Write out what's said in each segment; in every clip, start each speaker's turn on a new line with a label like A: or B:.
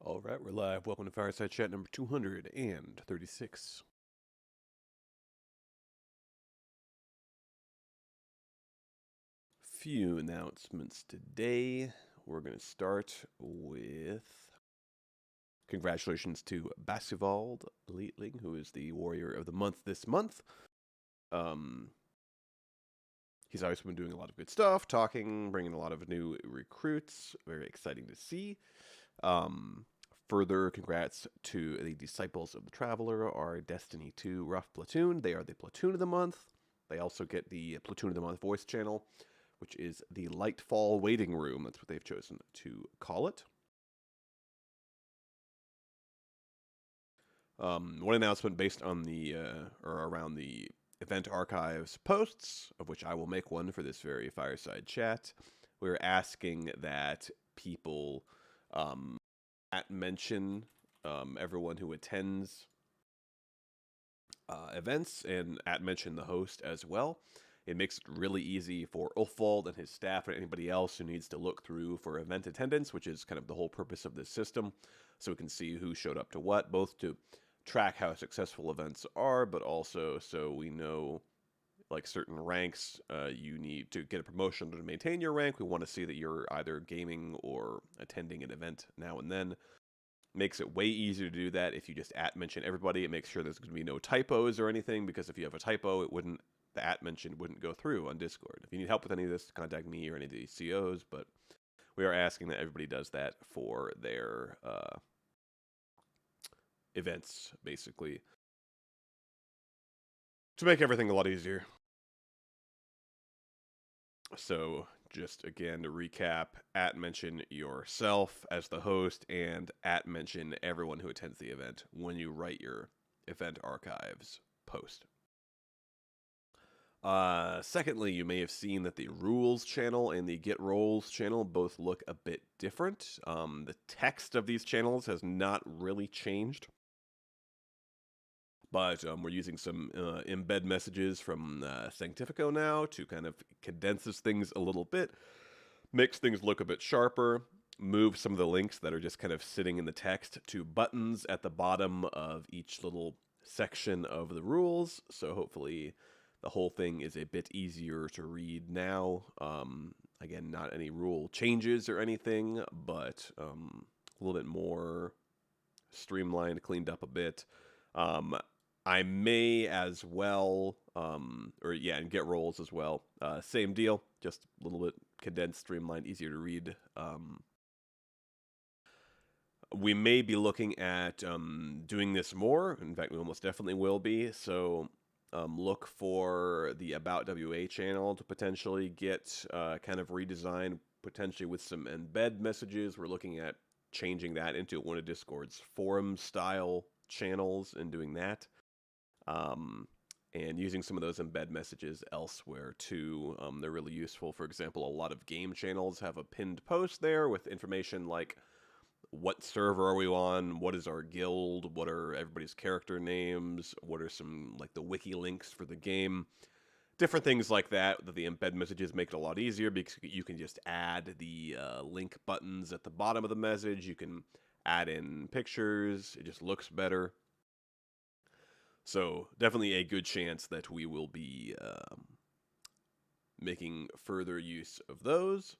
A: All right, we're live. Welcome to Fireside Chat number 236. Few announcements today. We're going to start with congratulations to Basivald Leitling, who is the Warrior of the Month this month. He's always been doing a lot of good stuff, talking, bringing a lot of new recruits. Very exciting to see. Further congrats to the Disciples of the Traveler, our Destiny 2 Rough Platoon. They are the Platoon of the Month. They also get the Platoon of the Month voice channel, which is the Lightfall Waiting Room. That's what they've chosen to call it. One announcement based on the, or around the event archives posts, of which I will make one for this very Fireside Chat. We're asking that people mention everyone who attends events and mention the host as well. It makes it really easy for Ulfwald and his staff and anybody else who needs to look through for event attendance, which is kind of the whole purpose of this system, so we can see who showed up to what, both to track how successful events are, but also so we know like certain ranks you need to get a promotion to maintain your rank. We want to see that you're either gaming or attending an event now and then. Makes it way easier to do that if you just mention everybody. It makes sure there's going to be no typos or anything, because if you have a typo, the mention wouldn't go through on Discord. If you need help with any of this, contact me or any of the COs, but we are asking that everybody does that for their events, basically, to make everything a lot easier. So just again to recap, mention yourself as the host and mention everyone who attends the event when you write your event archives post. Secondly, you may have seen that the rules channel and the get rolls channel both look a bit different. The text of these channels has not really changed, but we're using some embed messages from Sanctifico now to kind of condenses things a little bit, makes things look a bit sharper, move some of the links that are just kind of sitting in the text to buttons at the bottom of each little section of the rules. So hopefully the whole thing is a bit easier to read now. Again, not any rule changes or anything, but a little bit more streamlined, cleaned up a bit. I may as well, and get rolls as well. Same deal, just a little bit condensed, streamlined, easier to read. We may be looking at doing this more. In fact, we almost definitely will be. So look for the About WA channel to potentially get kind of redesigned, potentially with some embed messages. We're looking at changing that into one of Discord's forum style channels and doing that. And using some of those embed messages elsewhere too. They're really useful. For example, a lot of game channels have a pinned post there with information like what server are we on, what is our guild, what are everybody's character names, what are some like the wiki links for the game. Different things like that the embed messages make it a lot easier, because you can just add the link buttons at the bottom of the message. You can add in pictures. It just looks better. So definitely a good chance that we will be making further use of those.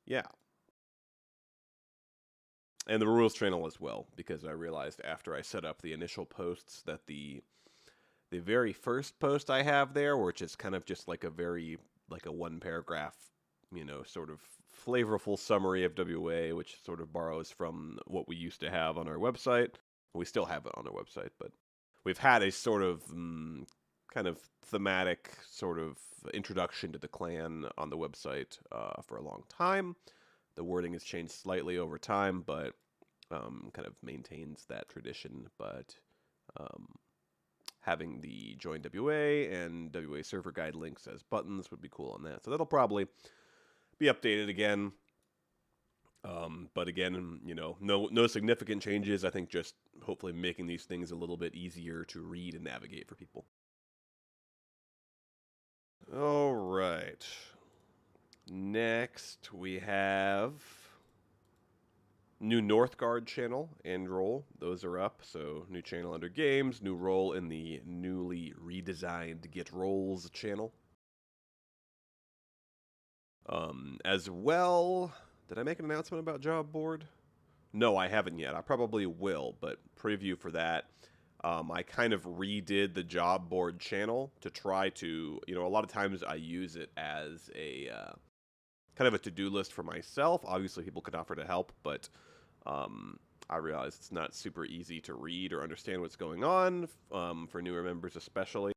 A: Yeah. And the rules channel as well, because I realized after I set up the initial posts that the very first post I have there, which is kind of just like a one paragraph, sort of flavorful summary of WA, which sort of borrows from what we used to have on our website. We still have it on our website, but we've had a sort of kind of thematic sort of introduction to the clan on the website for a long time. The wording has changed slightly over time, but kind of maintains that tradition. But having the Join WA and WA server guide links as buttons would be cool on that. So that'll probably be updated again. But again, no significant changes. I think just hopefully making these things a little bit easier to read and navigate for people. All right. Next, we have New Northgard channel and role, those are up. So new channel under games, new role in the newly redesigned Get Rolls channel. As well, did I make an announcement about job board? No, I haven't yet. I probably will, but preview for that. I kind of redid the job board channel to try to, a lot of times I use it as a kind of a to-do list for myself. Obviously, people could offer to help, but I realize it's not super easy to read or understand what's going on for newer members especially.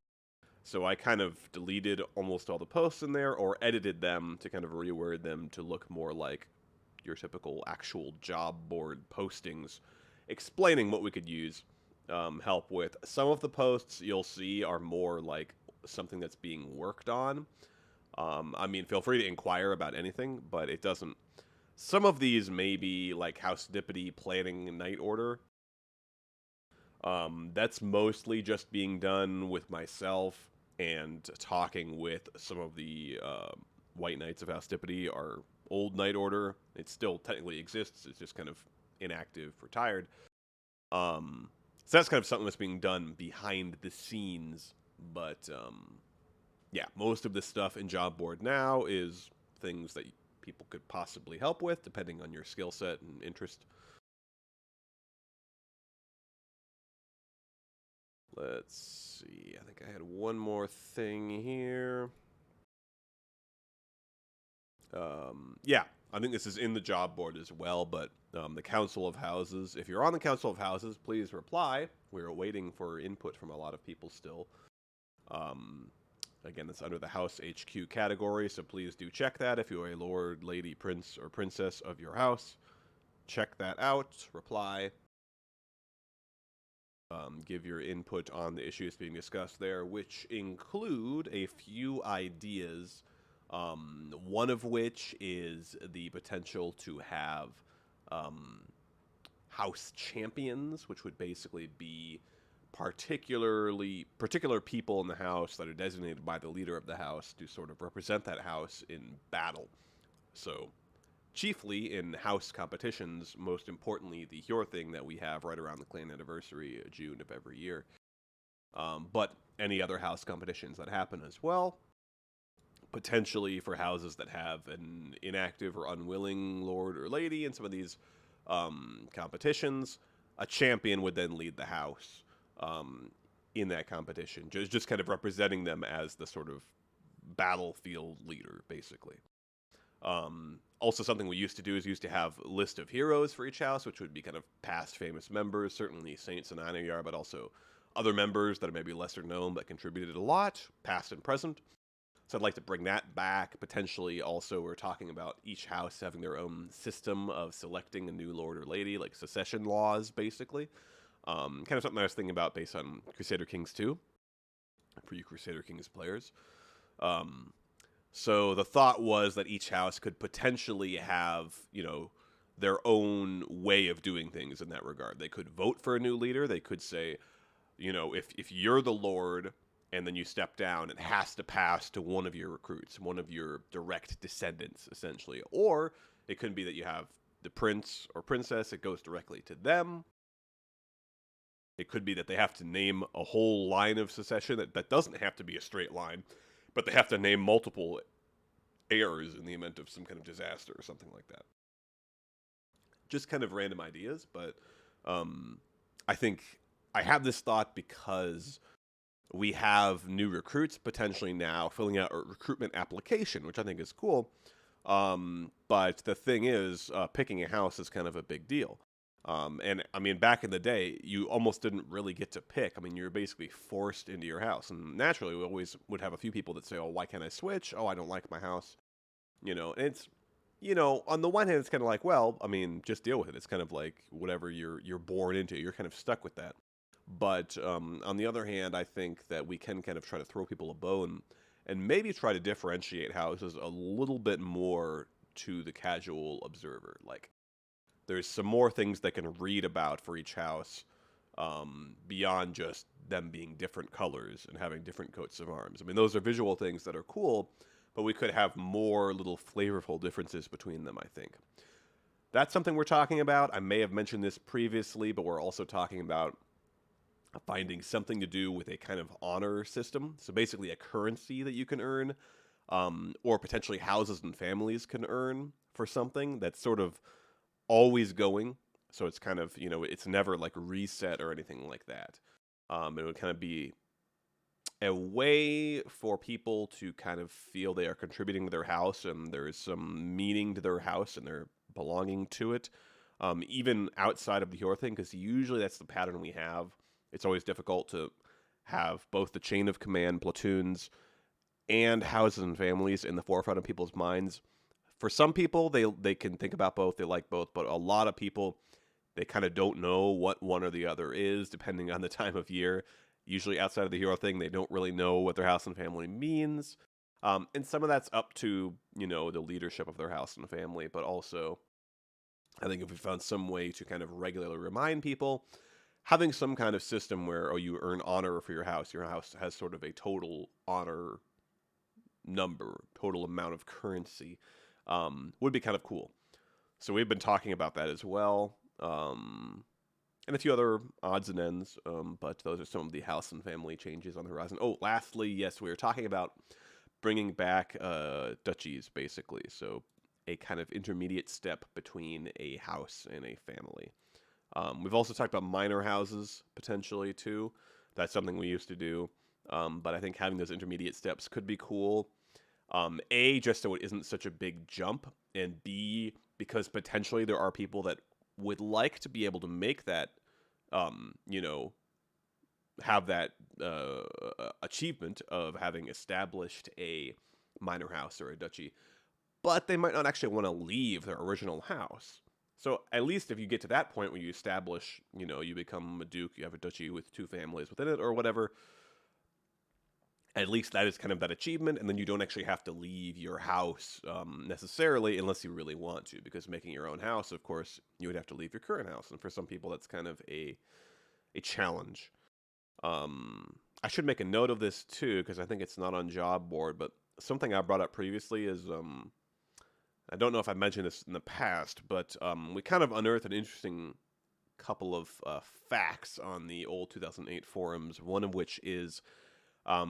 A: So I kind of deleted almost all the posts in there or edited them to kind of reword them to look more like your typical actual job board postings, explaining what we could use help with. Some of the posts you'll see are more like something that's being worked on. I mean, feel free to inquire about anything, but it doesn't. Some of these may be like House Dippity planning night order. That's mostly just being done with myself and talking with some of the White Knights of House Dippity, our old night order. It still technically exists. It's just kind of inactive, retired. So that's kind of something that's being done behind the scenes. But yeah, most of the stuff in job board now is things that people could possibly help with, depending on your skill set and interest. Let's see. I think I had one more thing here. Yeah, I think this is in the job board as well, but the Council of Houses. If you're on the Council of Houses, please reply. We're waiting for input from a lot of people still. Again, it's under the House HQ category, so please do check that if you're a lord, lady, prince, or princess of your house. Check that out, reply. Give your input on the issues being discussed there, which include a few ideas. One of which is the potential to have house champions, which would basically be particular people in the house that are designated by the leader of the house to sort of represent that house in battle. So, chiefly in house competitions, most importantly, the Hjor thing that we have right around the clan anniversary, June of every year. But any other house competitions that happen as well. Potentially for houses that have an inactive or unwilling lord or lady in some of these competitions, a champion would then lead the house in that competition, just kind of representing them as the sort of battlefield leader, basically. Also, something we used to do is used to have a list of heroes for each house, which would be kind of past famous members, certainly Saints and Ainayar, but also other members that are maybe lesser known but contributed a lot, past and present. So I'd like to bring that back. Potentially, also, we're talking about each house having their own system of selecting a new lord or lady, like succession laws, basically. Kind of something I was thinking about based on Crusader Kings 2, for you Crusader Kings players. So the thought was that each house could potentially have, their own way of doing things in that regard. They could vote for a new leader. They could say, if you're the lord and then you step down, it has to pass to one of your recruits, one of your direct descendants, essentially. Or it could be that you have the prince or princess, it goes directly to them. It could be that they have to name a whole line of succession that doesn't have to be a straight line, but they have to name multiple heirs in the event of some kind of disaster or something like that. Just kind of random ideas, but I think I have this thought because we have new recruits potentially now filling out a recruitment application, which I think is cool. But the thing is, picking a house is kind of a big deal. And I mean, back in the day, you almost didn't really get to pick. I mean, you're basically forced into your house. And naturally, we always would have a few people that say, oh, why can't I switch? Oh, I don't like my house. And it's, on the one hand, it's kind of like, well, I mean, just deal with it. It's kind of like whatever you're born into, you're kind of stuck with that. But on the other hand, I think that we can kind of try to throw people a bone and maybe try to differentiate houses a little bit more to the casual observer. Like, there's some more things they can read about for each house beyond just them being different colors and having different coats of arms. I mean, those are visual things that are cool, but we could have more little flavorful differences between them, I think. That's something we're talking about. I may have mentioned this previously, but we're also talking about finding something to do with a kind of honor system. So basically, a currency that you can earn, or potentially houses and families can earn for something that's sort of always going. So it's kind of, it's never like reset or anything like that. It would kind of be a way for people to kind of feel they are contributing to their house and there's some meaning to their house and they're belonging to it, even outside of the hero thing, because usually that's the pattern we have. It's always difficult to have both the chain of command platoons and houses and families in the forefront of people's minds. For some people, they can think about both, they like both, but a lot of people, they kind of don't know what one or the other is, depending on the time of year. Usually, outside of the hero thing, they don't really know what their house and family means. And some of that's up to, the leadership of their house and family, but also, I think if we found some way to kind of regularly remind people, having some kind of system where, you earn honor for your house has sort of a total honor number, total amount of currency, would be kind of cool. So we've been talking about that as well, and a few other odds and ends, but those are some of the house and family changes on the horizon. Oh, lastly, yes, we were talking about bringing back duchies, basically. So a kind of intermediate step between a house and a family. We've also talked about minor houses, potentially, too. That's something we used to do. But I think having those intermediate steps could be cool. A, just so it isn't such a big jump, and B, because potentially there are people that would like to be able to make that, you know, have that achievement of having established a minor house or a duchy, but they might not actually want to leave their original house. So at least if you get to that point where you establish, you become a duke, you have a duchy with two families within it or whatever, at least that is kind of that achievement, and then you don't actually have to leave your house necessarily unless you really want to, because making your own house, of course, you would have to leave your current house, and for some people that's kind of a challenge. I should make a note of this too, because I think it's not on job board, but something I brought up previously is, I don't know if I mentioned this in the past, but we kind of unearthed an interesting couple of facts on the old 2008 forums, one of which is,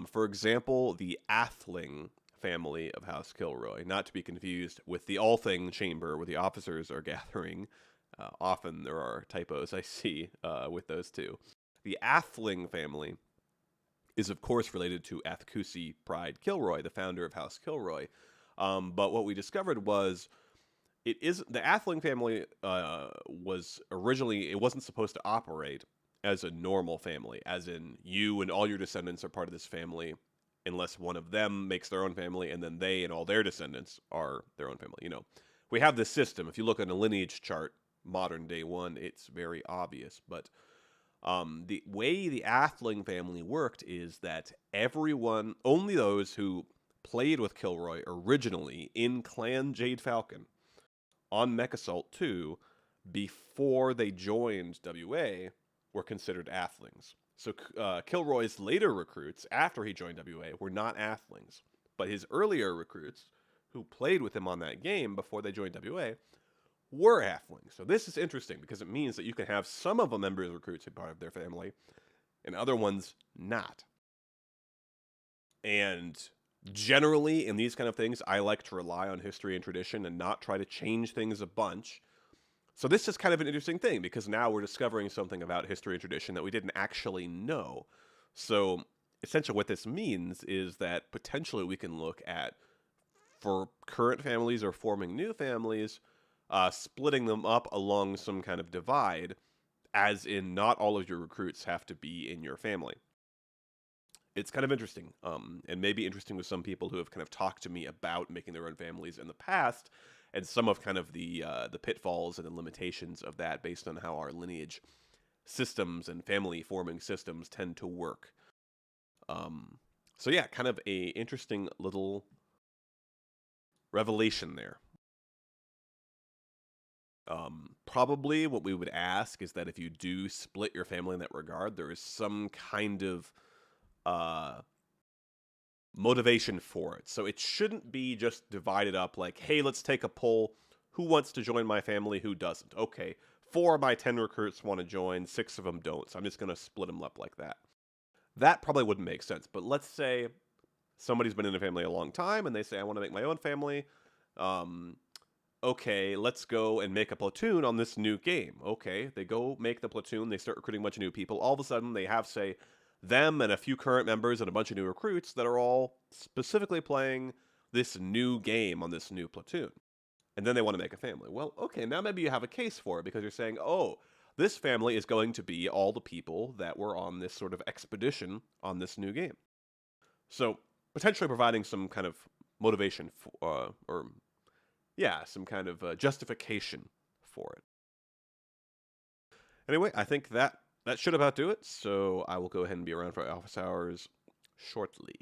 A: for example, the Athling family of House Kilroy, not to be confused with the Althing chamber where the officers are gathering. Often there are typos I see with those two. The Athling family is, of course, related to Athcusi Pride Kilroy, the founder of House Kilroy. But what we discovered was the Athling family was originally, it wasn't supposed to operate as a normal family, as in you and all your descendants are part of this family, unless one of them makes their own family, and then they and all their descendants are their own family. We have this system. If you look at a lineage chart, modern day one, it's very obvious. But the way the Athling family worked is that everyone, only those who played with Kilroy originally in Clan Jade Falcon on Mech Assault 2 before they joined WA were considered Athlings. So Kilroy's later recruits, after he joined WA, were not Athlings. But his earlier recruits, who played with him on that game before they joined WA, were Athlings. So this is interesting because it means that you can have some of a member's recruits be part of their family, and other ones not. And generally, in these kind of things, I like to rely on history and tradition and not try to change things a bunch. So this is kind of an interesting thing because now we're discovering something about history and tradition that we didn't actually know. So essentially what this means is that potentially we can look at, for current families or forming new families, splitting them up along some kind of divide, as in not all of your recruits have to be in your family. It's kind of interesting, and maybe interesting with some people who have kind of talked to me about making their own families in the past, and some of kind of the pitfalls and the limitations of that based on how our lineage systems and family forming systems tend to work. So yeah, kind of a interesting little revelation there. Probably what we would ask is that if you do split your family in that regard, there is some kind of motivation for it. So it shouldn't be just divided up like, hey, let's take a poll. who wants to join my family, who doesn't. Okay, 4 of my 10 recruits want to join, 6 of them don't, so I'm just going to split them up like that. That probably wouldn't make sense, but let's say somebody's been in a family a long time and they say, I want to make my own family. Um, okay, let's go and make a platoon on this new game. Okay, they go make the platoon, they start recruiting a bunch of new people. All of a sudden, they have, say, them and a few current members and a bunch of new recruits that are all specifically playing this new game on this new platoon. And then they want to make a family. Well, okay, now maybe you have a case for it because you're saying, oh, this family is going to be all the people that were on this sort of expedition on this new game. So potentially providing some kind of motivation or yeah, some kind of justification for it. Anyway, I think that should about do it. So I will go ahead and be around for office hours shortly.